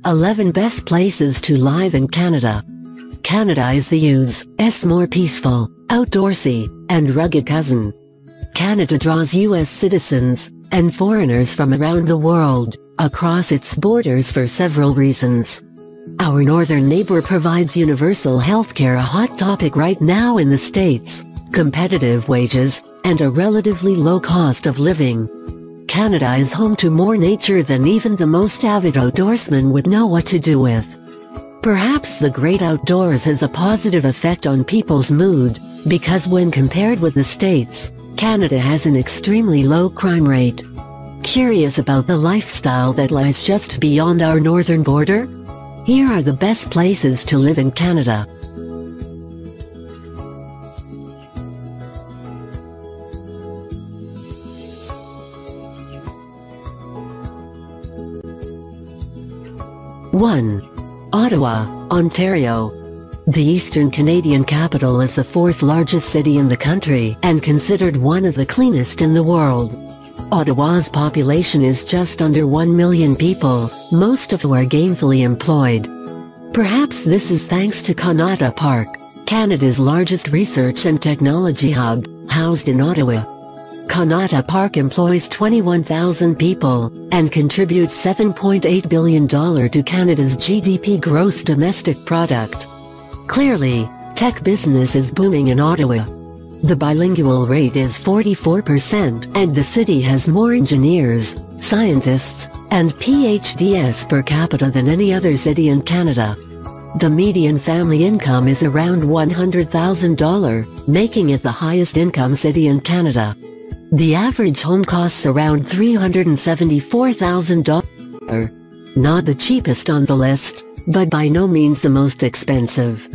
11 Best Places to Live in Canada. Canada is the U.S.'s more peaceful, outdoorsy, and rugged cousin. Canada draws U.S. citizens and foreigners from around the world across its borders for several reasons. Our northern neighbor provides universal healthcare, a hot topic right now in the States, competitive wages, and a relatively low cost of living. Canada is home to more nature than even the most avid outdoorsman would know what to do with. Perhaps the great outdoors has a positive effect on people's mood, because when compared with the States, Canada has an extremely low crime rate. Curious about the lifestyle that lies just beyond our northern border? Here are the best places to live in Canada. One. Ottawa, Ontario. The Eastern Canadian capital is the fourth largest city in the country and considered one of the cleanest in the world. Ottawa's population is just under 1 million people, most of who are gainfully employed. Perhaps this is thanks to Canada Park, Canada's largest research and technology hub, housed in Ottawa. Canada Park employs 21,000 people and contributes $7.8 billion to Canada's GDP, gross domestic product. Clearly, tech business is booming in Ottawa. The bilingual rate is 44%, and the city has more engineers, scientists, and PhDs per capita than any other city in Canada. The median family income is around $100,000, making it the highest income city in Canada. The average home costs around $374,000. Not the cheapest on the list, but by no means the most expensive.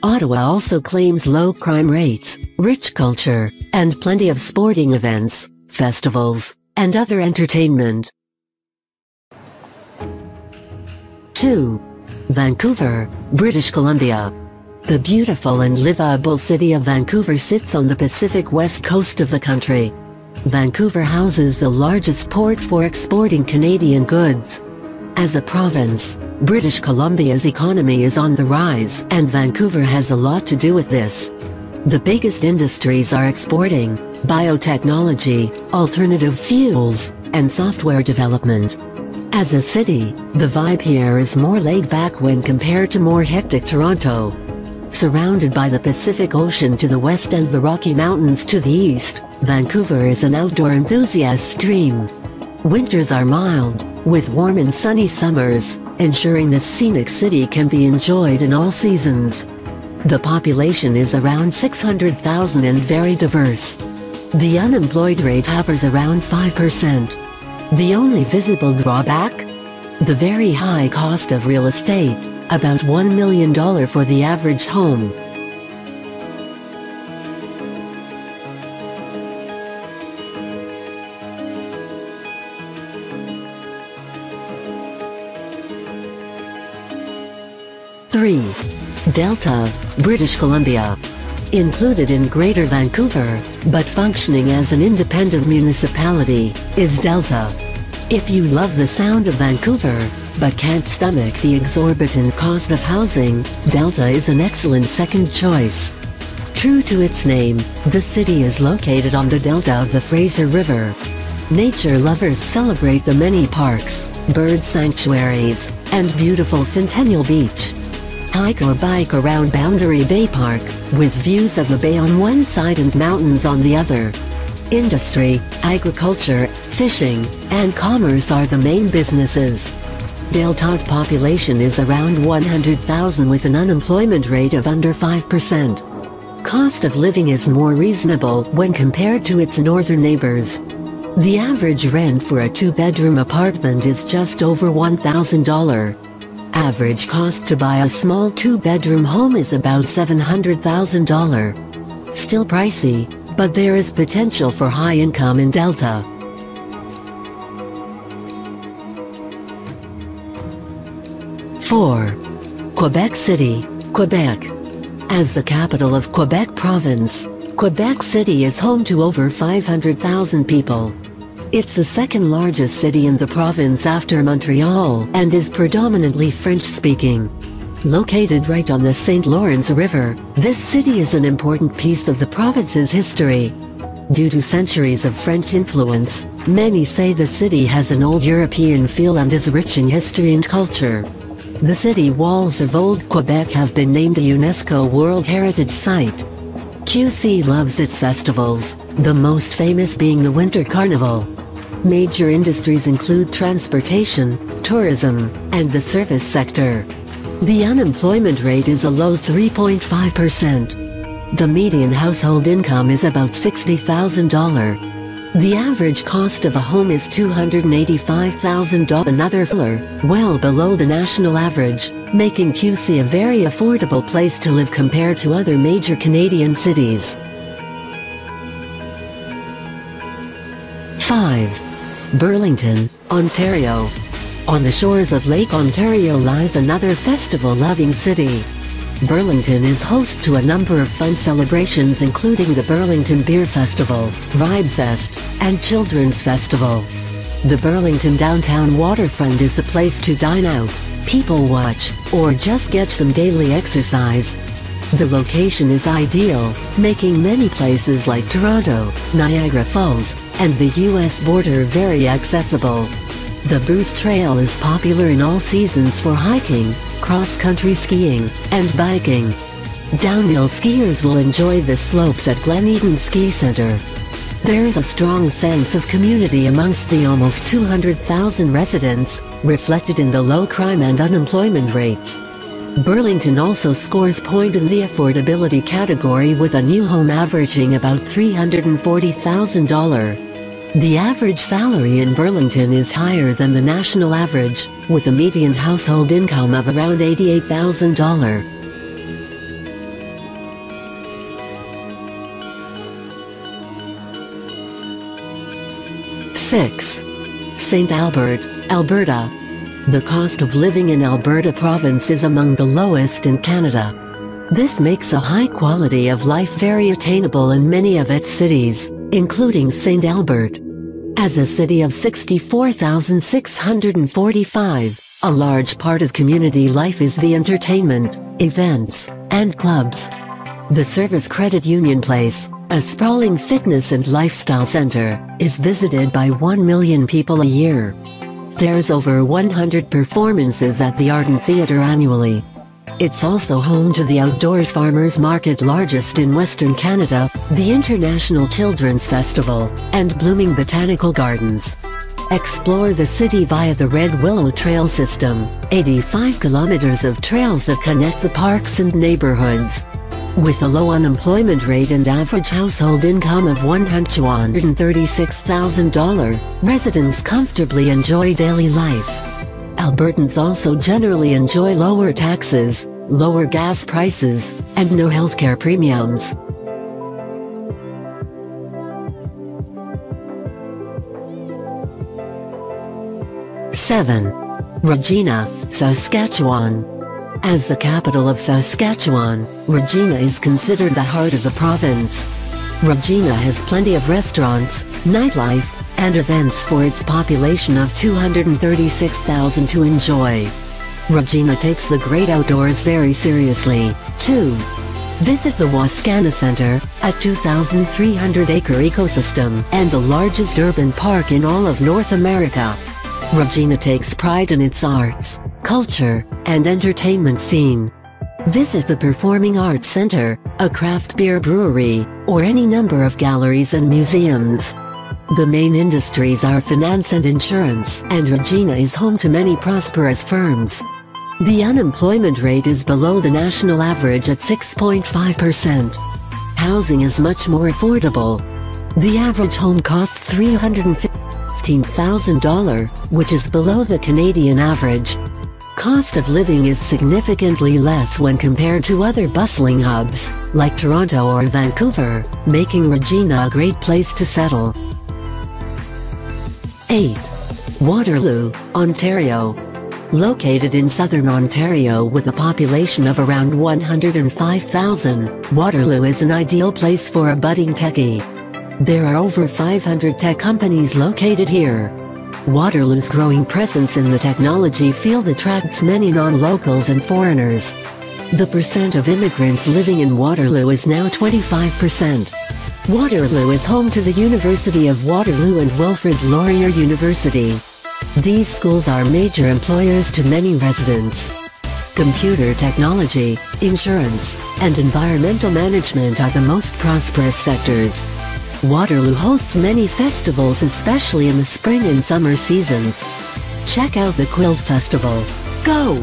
Ottawa also claims low crime rates, rich culture, and plenty of sporting events, festivals, and other entertainment. 2. Vancouver, British Columbia. The beautiful and livable city of Vancouver sits on the Pacific west coast of the country. Vancouver houses the largest port for exporting Canadian goods. As a province, British Columbia's economy is on the rise, and Vancouver has a lot to do with this. The biggest industries are exporting, biotechnology, alternative fuels, and software development. As a city, the vibe here is more laid back when compared to more hectic Toronto. Surrounded by the Pacific Ocean to the west and the Rocky Mountains to the east, Vancouver is an outdoor enthusiast's dream. Winters are mild, with warm and sunny summers, ensuring this scenic city can be enjoyed in all seasons. The population is around 600,000 and very diverse. The unemployed rate hovers around 5%. The only visible drawback? The very high cost of real estate, about $1 million for the average home. Three. Delta, British Columbia. Included in Greater Vancouver, but functioning as an independent municipality, is Delta. If you love the sound of Vancouver, but can't stomach the exorbitant cost of housing, Delta is an excellent second choice. True to its name, the city is located on the delta of the Fraser River. Nature lovers celebrate the many parks, bird sanctuaries, and beautiful Centennial Beach. Hike or bike around Boundary Bay Park, with views of the bay on one side and mountains on the other. Industry, agriculture, fishing, and commerce are the main businesses. Delta's population is around 100,000 with an unemployment rate of under 5%. Cost of living is more reasonable when compared to its northern neighbors. The average rent for a two-bedroom apartment is just over $1,000. Average cost to buy a small two-bedroom home is about $700,000. Still pricey, but there is potential for high income in Delta. 4. Quebec City, Quebec. As the capital of Quebec Province, Quebec City is home to over 500,000 people. It's the second largest city in the province after Montreal and is predominantly French-speaking. Located right on the St. Lawrence River, this city is an important piece of the province's history. Due to centuries of French influence, many say the city has an old European feel and is rich in history and culture. The city walls of Old Quebec have been named a UNESCO World Heritage Site. QC loves its festivals, the most famous being the Winter Carnival. Major industries include transportation, tourism, and the service sector. The unemployment rate is a low 3.5%. The median household income is about $60,000. The average cost of a home is $285,000, another filler, well below the national average, making QC a very affordable place to live compared to other major Canadian cities. 5. Burlington, Ontario. On the shores of Lake Ontario lies another festival-loving city. Burlington is host to a number of fun celebrations including the Burlington Beer Festival, Ribefest, and Children's Festival. The Burlington downtown waterfront is the place to dine out, people watch, or just get some daily exercise. The location is ideal, making many places like Toronto, Niagara Falls, and the US border very accessible. The Bruce Trail is popular in all seasons for hiking, cross-country skiing, and biking. Downhill skiers will enjoy the slopes at Glen Eden Ski Center. There's a strong sense of community amongst the almost 200,000 residents, reflected in the low crime and unemployment rates. Burlington also scores point in the affordability category with a new home averaging about $340,000. The average salary in Burlington is higher than the national average, with a median household income of around $88,000. 6. St. Albert, Alberta. The cost of living in Alberta province is among the lowest in Canada. This makes a high quality of life very attainable in many of its cities, including St. Albert. As a city of 64,645, a large part of community life is the entertainment, events, and clubs. The Service Credit Union Place, a sprawling fitness and lifestyle center, is visited by 1 million people a year. There's over 100 performances at the Arden Theatre annually. It's also home to the Outdoors Farmers Market, largest in Western Canada, the International Children's Festival, and blooming botanical gardens. Explore the city via the Red Willow Trail system, 85 kilometers of trails that connect the parks and neighborhoods. With a low unemployment rate and average household income of $136,000, residents comfortably enjoy daily life. Albertans also generally enjoy lower taxes, lower gas prices, and no healthcare premiums. 7. Regina, Saskatchewan. As the capital of Saskatchewan, Regina is considered the heart of the province. Regina has plenty of restaurants, nightlife, and events for its population of 236,000 to enjoy. Regina takes the great outdoors very seriously, too. Visit the Wascana Center, a 2,300-acre ecosystem and the largest urban park in all of North America. Regina takes pride in its arts, culture, and entertainment scene. Visit the Performing Arts Center, a craft beer brewery, or any number of galleries and museums. The main industries are finance and insurance, and Regina is home to many prosperous firms. The unemployment rate is below the national average at 6.5%. Housing is much more affordable. The average home costs $315,000, which is below the Canadian average. Cost of living is significantly less when compared to other bustling hubs, like Toronto or Vancouver, making Regina a great place to settle. 8. Waterloo, Ontario. Located in southern Ontario with a population of around 105,000, Waterloo is an ideal place for a budding techie. There are over 500 tech companies located here. Waterloo's growing presence in the technology field attracts many non-locals and foreigners. The percent of immigrants living in Waterloo is now 25%. Waterloo is home to the University of Waterloo and Wilfrid Laurier University. These schools are major employers to many residents. Computer technology, insurance, and environmental management are the most prosperous sectors. Waterloo hosts many festivals, especially in the spring and summer seasons. Check out the Quilt Festival, Go!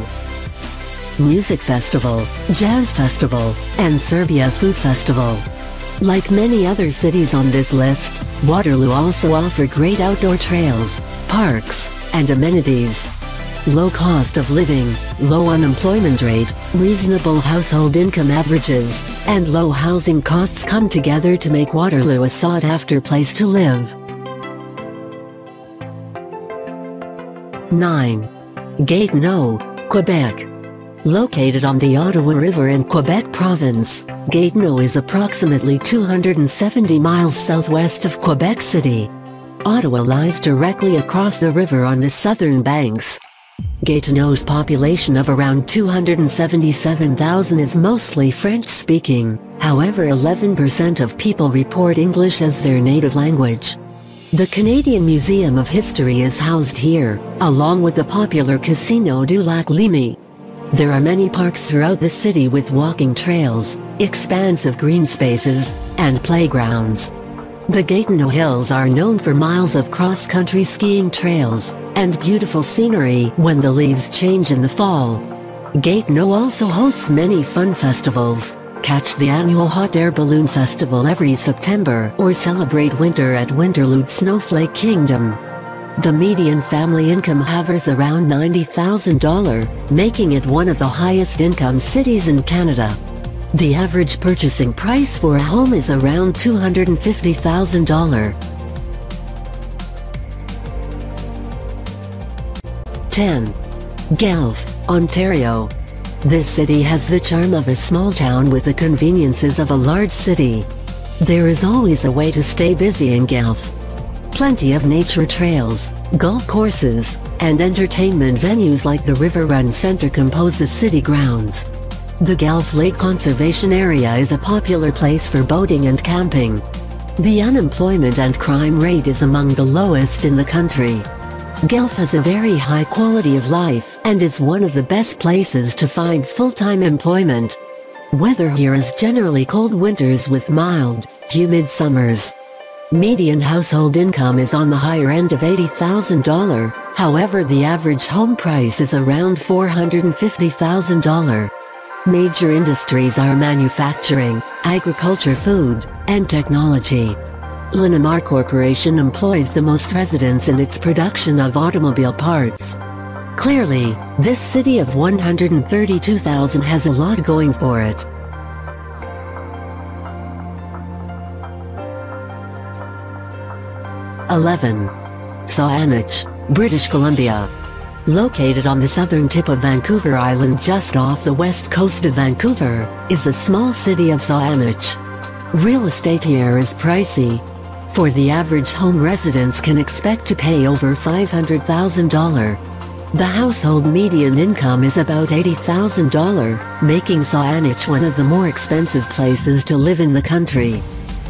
Music Festival, Jazz Festival, and Serbia Food Festival. Like many other cities on this list, Waterloo also offers great outdoor trails, parks, and amenities. Low cost of living, low unemployment rate, reasonable household income averages, and low housing costs come together to make Waterloo a sought-after place to live. 9. Gatineau, Quebec. Located on the Ottawa River in Quebec Province, Gatineau is approximately 270 miles southwest of Quebec City. Ottawa lies directly across the river on the southern banks. Gatineau's population of around 277,000 is mostly French-speaking, however 11% of people report English as their native language. The Canadian Museum of History is housed here, along with the popular Casino du Lac Lémy. There are many parks throughout the city with walking trails, expansive green spaces, and playgrounds. The Gatineau Hills are known for miles of cross-country skiing trails, and beautiful scenery when the leaves change in the fall. Gatineau also hosts many fun festivals. Catch the annual Hot Air Balloon Festival every September or celebrate winter at Winterlude Snowflake Kingdom. The median family income hovers around $90,000, making it one of the highest income cities in Canada. The average purchasing price for a home is around $250,000. 10. Guelph, Ontario. This city has the charm of a small town with the conveniences of a large city. There is always a way to stay busy in Guelph. Plenty of nature trails, golf courses, and entertainment venues like the River Run Centre compose the city grounds. The Guelph Lake Conservation Area is a popular place for boating and camping. The unemployment and crime rate is among the lowest in the country. Guelph has a very high quality of life and is one of the best places to find full-time employment. Weather here is generally cold winters with mild, humid summers. Median household income is on the higher end of $80,000, however the average home price is around $450,000. Major industries are manufacturing, agriculture, food, and technology. Linamar Corporation employs the most residents in its production of automobile parts. Clearly, this city of 132,000 has a lot going for it. 11. Saanich, British Columbia. Located on the southern tip of Vancouver Island just off the west coast of Vancouver, is the small city of Saanich. Real estate here is pricey. For the average home, residents can expect to pay over $500,000. The household median income is about $80,000, making Saanich one of the more expensive places to live in the country.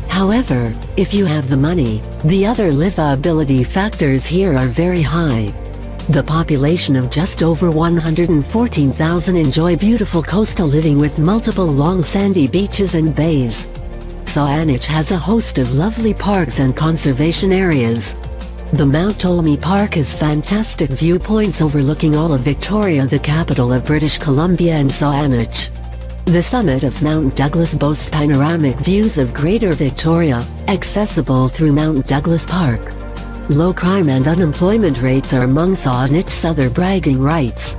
However, if you have the money, the other livability factors here are very high. The population of just over 114,000 enjoy beautiful coastal living with multiple long sandy beaches and bays. Saanich has a host of lovely parks and conservation areas. The Mount Ptolemy Park has fantastic viewpoints overlooking all of Victoria, the capital of British Columbia, and Saanich. The summit of Mount Douglas boasts panoramic views of Greater Victoria, accessible through Mount Douglas Park. Low crime and unemployment rates are among Saanich's other bragging rights.